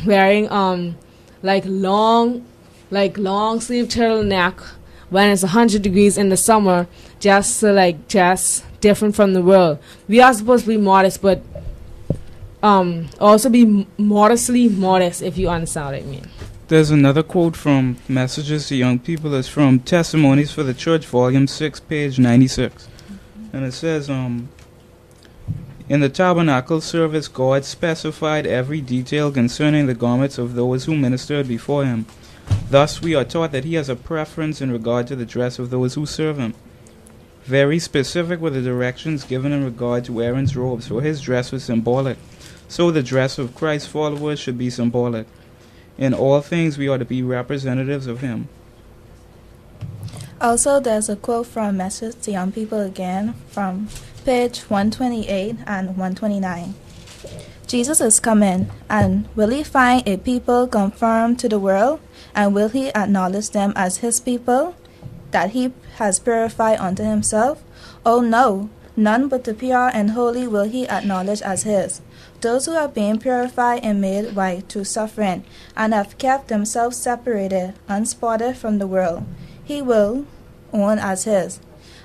wearing like long sleeve turtleneck when it's 100 degrees in the summer, just different from the world. We are supposed to be modest, but also be modestly modest, if you understand what I mean. There's another quote from Messages to Young People. It's from Testimonies for the Church, Volume 6, page 96. And it says, in the tabernacle service, God specified every detail concerning the garments of those who ministered before him. Thus, we are taught that he has a preference in regard to the dress of those who serve him. Very specific were the directions given in regard to Aaron's robes, for his dress was symbolic. So the dress of Christ's followers should be symbolic. In all things, we are to be representatives of him. Also, there's a quote from Message to Young People again from page 128 and 129. Jesus is coming, and will he find a people conformed to the world, and will he acknowledge them as his people, that he has purified unto himself? Oh no, none but the pure and holy will he acknowledge as his. Those who have been purified and made white through suffering, and have kept themselves separated, unspotted from the world, he will own as his.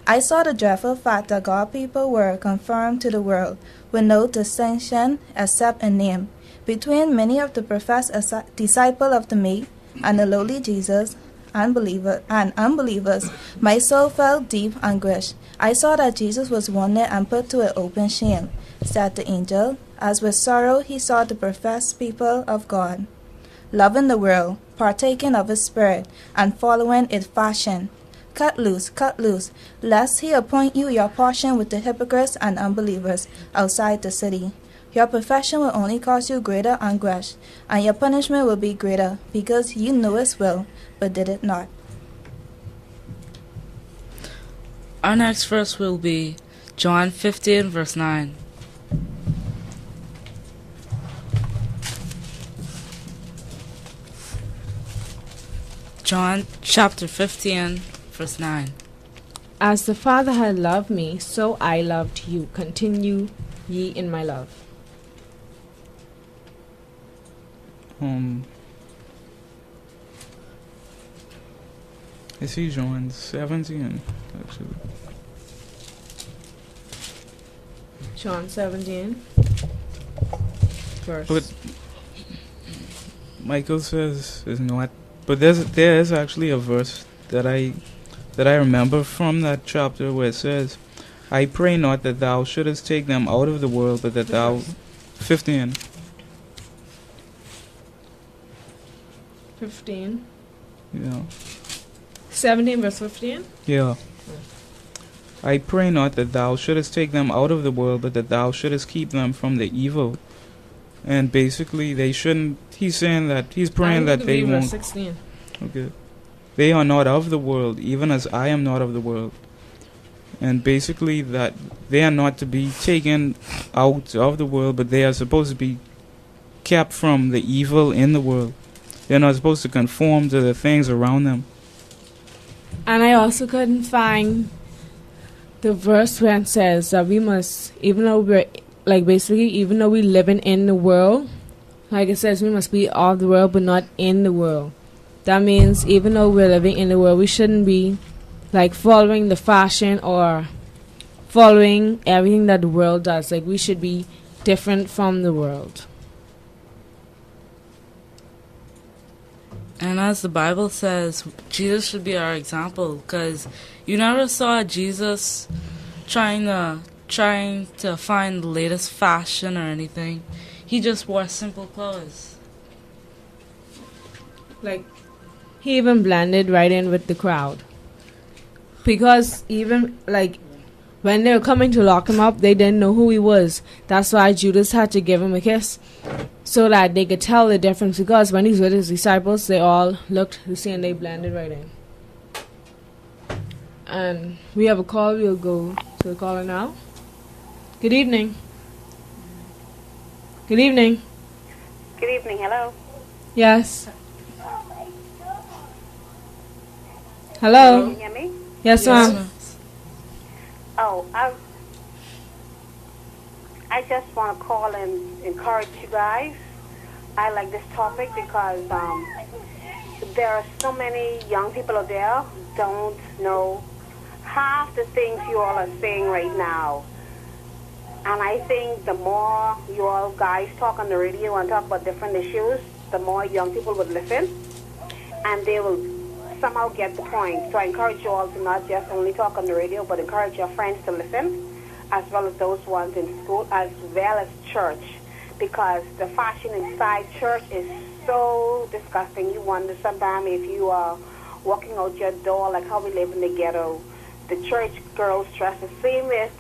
I saw the dreadful fact that God's people were conformed to the world, with no distinction except in name. Between many of the professed disciples of the meek and the lowly Jesus, unbelievers, my soul felt deep anguish. I saw that Jesus was wounded and put to an open shame, said the angel, as with sorrow he saw the professed people of God, loving the world, partaking of its spirit, and following its fashion. Cut loose, lest he appoint you your portion with the hypocrites and unbelievers outside the city. Your profession will only cause you greater anguish, and your punishment will be greater, because you knew his will, but did it not. Our next verse will be John 15, verse 9. John chapter 15, verse 9. As the Father had loved me, so I loved you. Continue ye in my love. I see John 17, actually. John 17, verse. But Michael says is not. But there is actually a verse that I remember from that chapter where it says, I pray not that thou shouldest take them out of the world, but that thou... 15. 15. Yeah. 17, verse 15? Yeah. I pray not that thou shouldest take them out of the world, but that thou shouldest keep them from the evil. And basically, they shouldn't... He's saying that... He's praying that they won't... Verse 16. Okay. They are not of the world, even as I am not of the world. And basically that they are not to be taken out of the world, but they are supposed to be kept from the evil in the world. They're not supposed to conform to the things around them. And I also couldn't find the verse where it says that we must, even though we're, even though we living in the world, like it says, we must be of the world, but not in the world. That means even though we're living in the world, we shouldn't be following the fashion or following everything that the world does. We should be different from the world. And as the Bible says, Jesus should be our example, because you never saw Jesus trying to find the latest fashion or anything. He just wore simple clothes. He even blended right in with the crowd. Because even, when they were coming to lock him up, they didn't know who he was. That's why Judas had to give him a kiss, so that they could tell the difference. Because when he's with his disciples, they all looked the same. They blended right in. And we have a call. We'll go to the caller now. Good evening. Good evening. Good evening. Hello. Yes. Hello. Can you hear me? Yes, ma'am. Oh, I just want to call and encourage you guys. I like this topic because there are so many young people out there don't know half the things you all are saying right now. And I think the more you all guys talk on the radio and talk about different issues, the more young people would listen, and they will somehow get the point. So I encourage you all to not just only talk on the radio, but encourage your friends to listen, as well as those ones in school, as well as church, because the fashion inside church is so disgusting. You wonder sometimes if you are walking out your door, like how we live in the ghetto, the church girls dress the same way as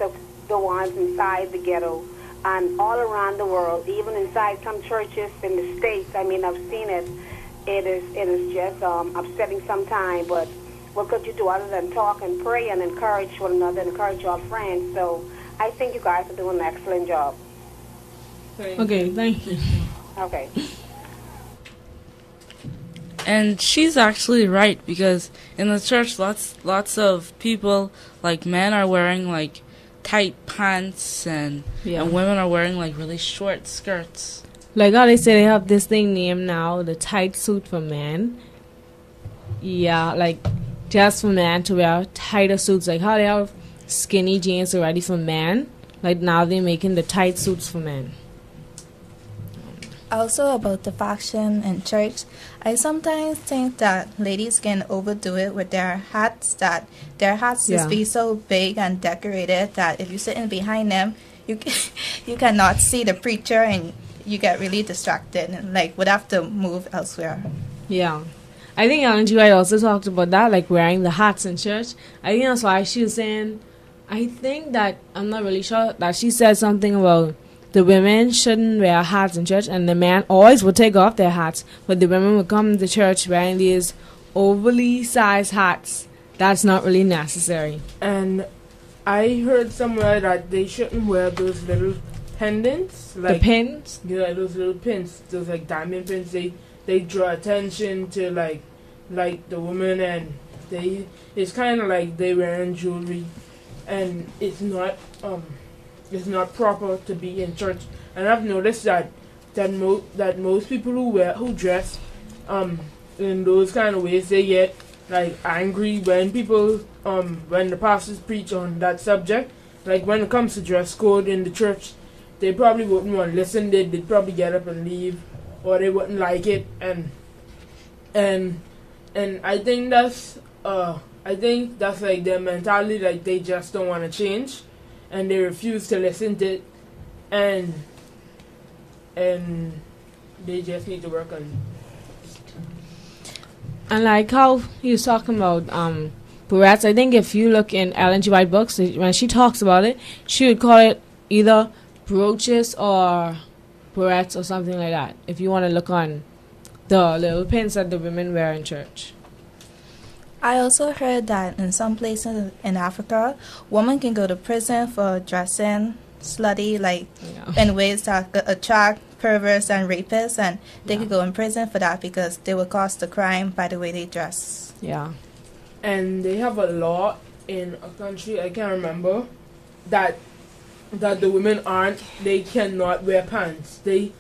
the ones inside the ghetto. And all around the world, even inside some churches in the States, I mean, I've seen it. It is just upsetting sometimes, but what could you do other than talk and pray and encourage one another, encourage your friends? So I think you guys are doing an excellent job. Okay, thank you. Okay. And she's actually right, because in the church, lots of people, like men, are wearing like tight pants, and women are wearing like really short skirts. Like how they say they have this thing named now, the tight suit for men. Yeah, like just for men to wear tighter suits. Like how they have skinny jeans already for men. Like now they're making the tight suits for men. Also about the fashion in church, I sometimes think that ladies can overdo it with their hats, that their hats just be so big and decorated that if you're sitting behind them, you cannot see the preacher and you get really distracted and like would have to move elsewhere. Yeah. I think Ellen G. White also talked about that, like wearing the hats in church. I think that's why she was saying, I think that, I'm not really sure, that she said something about the women shouldn't wear hats in church, and the men always would take off their hats, but the women would come to church wearing these overly sized hats. That's not really necessary. And I heard somewhere that they shouldn't wear those little pendants, like the pins. Yeah, those little pins, those like diamond pins. They draw attention to like the woman, and it's kind of like they wearing jewelry, and it's not proper to be in church. And I've noticed that most people who dress in those kind of ways, they get like angry when when the pastors preach on that subject. Like when it comes to dress code in the church, they probably wouldn't want to listen. They'd probably get up and leave, or they wouldn't like it. And I think that's like their mentality. Like they just don't want to change, and they refuse to listen to it, and they just need to work on it. And like how he was talking about barrettes, I think if you look in Ellen G. White books, when she talks about it, she would call it either brooches or barrettes or something like that, if you want to look on the little pins that the women wear in church. I also heard that in some places in Africa, women can go to prison for dressing slutty, like in ways that could attract perverts and rapists, and they could go in prison for that because they would cause the crime by the way they dress. Yeah. And they have a law in a country, I can't remember, that the women they cannot wear pants. They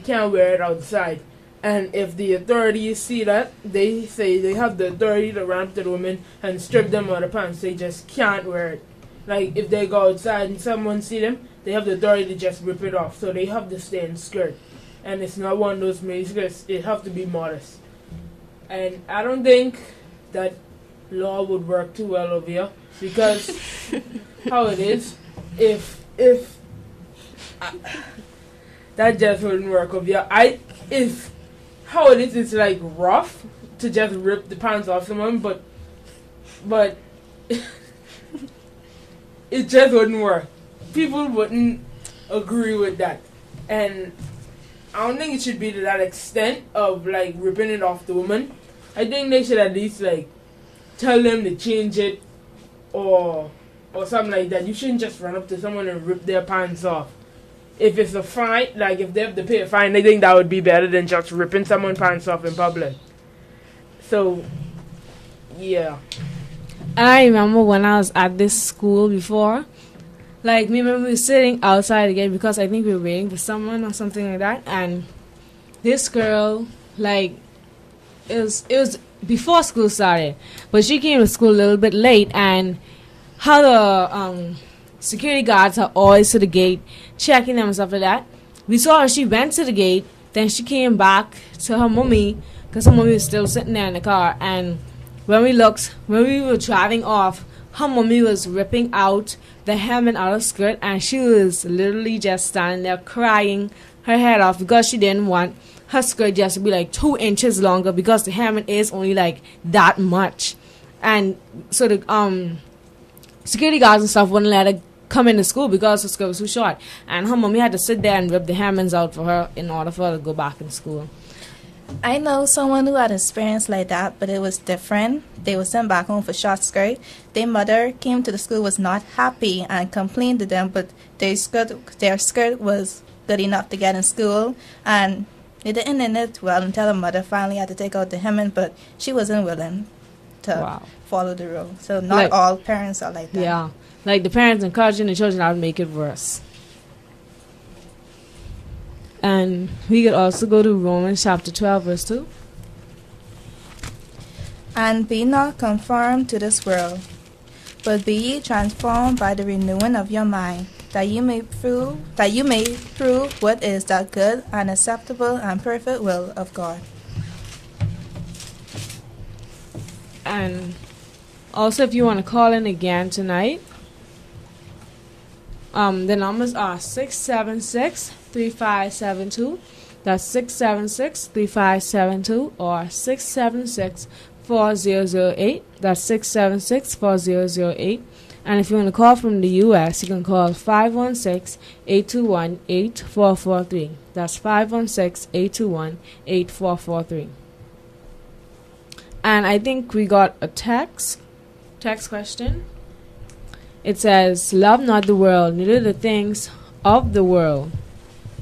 can't wear it outside. And if the authorities see that, they say they have the authority to run up to the women and strip them of the pants. They just can't wear it. Like if they go outside and someone see them, they have the authority to just rip it off. So they have to stay in skirt. And it's not one of those mini skirts. It have to be modest. And I don't think that law would work too well over here, because how it is, if that just wouldn't work over here. If how it is, it's like rough to just rip the pants off someone, but it just wouldn't work. People wouldn't agree with that, and I don't think it should be to that extent of like ripping it off the woman. I think they should at least like tell them to change it, or something like that. You shouldn't just run up to someone and rip their pants off. If it's a fine, like if they have to pay a fine, I think that would be better than just ripping someone's pants off in public. So, yeah. And I remember when I was at this school before, like me and we were sitting outside again because I think we were waiting for someone or something like that, and this girl, like, it was before school started, but she came to school a little bit late, and how the security guards are always to the gate checking them and stuff like that. We saw her, she went to the gate, then she came back to her mommy because her mommy was still sitting there in the car, and when we were driving off, her mommy was ripping out the hem and out of skirt, and she was literally just standing there crying her head off because she didn't want her skirt just to be like 2 inches longer because the hem is only like that much. And so the security guards and stuff wouldn't let her come into school because her skirt was too short, and her mommy had to sit there and rip the hemmings out for her in order for her to go back in school. I know someone who had experience like that, but it was different. They were sent back home for short skirt. Their mother came to the school, was not happy, and complained to them, but their skirt was good enough to get in school, and they didn't end it well until her mother finally had to take out the hemming, but she wasn't willing to follow the rule. So not Like- all parents are like that. Yeah, like the parents encouraging the children out to make it worse. And we could also go to Romans chapter 12, verse 2. And be not conformed to this world, but be ye transformed by the renewing of your mind, that you may prove what is that good and acceptable and perfect will of God. And also, if you want to call in again tonight, the numbers are 676-3572. That's 676-3572 or 676-4008. That's 676-4008. And if you want to call from the U.S., you can call 516-821-8443. That's 516-821-8443. And I think we got a text question. It says, love not the world, neither the things of the world,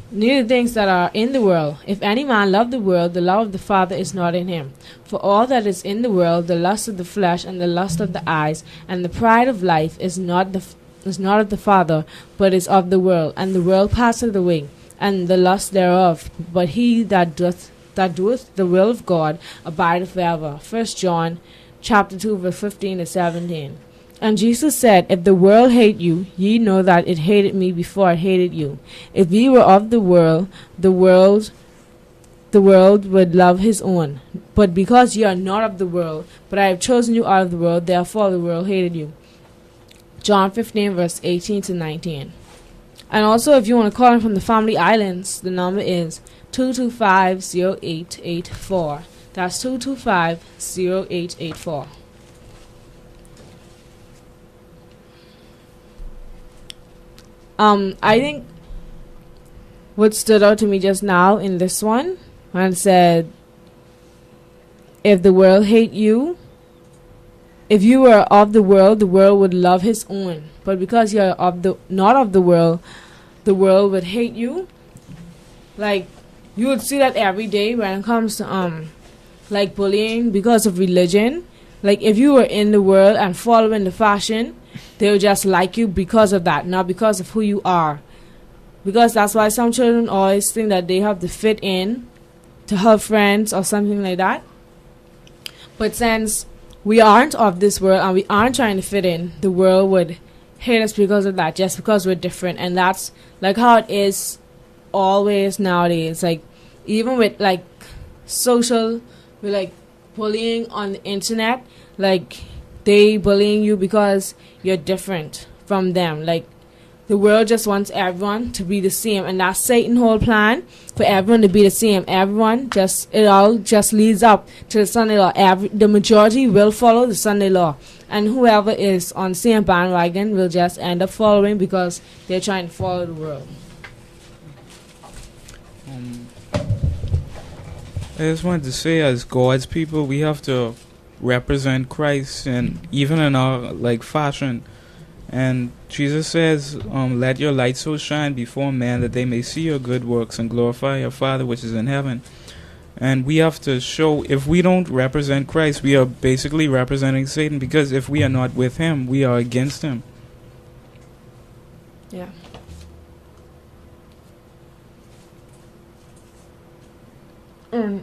neither the things that are in the world. If any man love the world, the love of the Father is not in him. For all that is in the world, the lust of the flesh, and the lust of the eyes, and the pride of life, is not of the Father, but is of the world. And the world passeth away, and the lust thereof. But he that doeth the will of God abideth forever. 1 John chapter 2, verse 15 to 17. And Jesus said, if the world hate you, ye know that it hated me before it hated you. If ye were of the world would love his own. But because ye are not of the world, but I have chosen you out of the world, therefore the world hated you. John 15, verse 18 to 19. And also, if you want to call in from the Family Islands, the number is 225-0884. That's 225-0884. I think what stood out to me just now in this one, when it said, if the world hate you, if you were of the world would love his own. But because you're not of the world would hate you. Like, you would see that every day when it comes to like bullying because of religion. Like, if you were in the world and following the fashion, they would just like you because of that, not because of who you are. Because that's why some children always think that they have to fit in to have friends or something like that. But since we aren't of this world and we aren't trying to fit in, the world would hate us because of that, just because we're different. And that's like how it is always nowadays. Like, even with like with like bullying on the internet, like they bullying you because you're different from them. Like, the world just wants everyone to be the same, and that's Satan's whole plan, for everyone to be the same. It all just leads up to the Sunday law. The majority will follow the Sunday law, and whoever is on the same bandwagon will just end up following because they're trying to follow the world. I just wanted to say, as God's people, we have to represent Christ, and even in our like fashion. And Jesus says, let your light so shine before men that they may see your good works and glorify your Father which is in heaven. And we have to show, if we don't represent Christ, we are basically representing Satan, because if we are not with him, we are against him. Yeah. And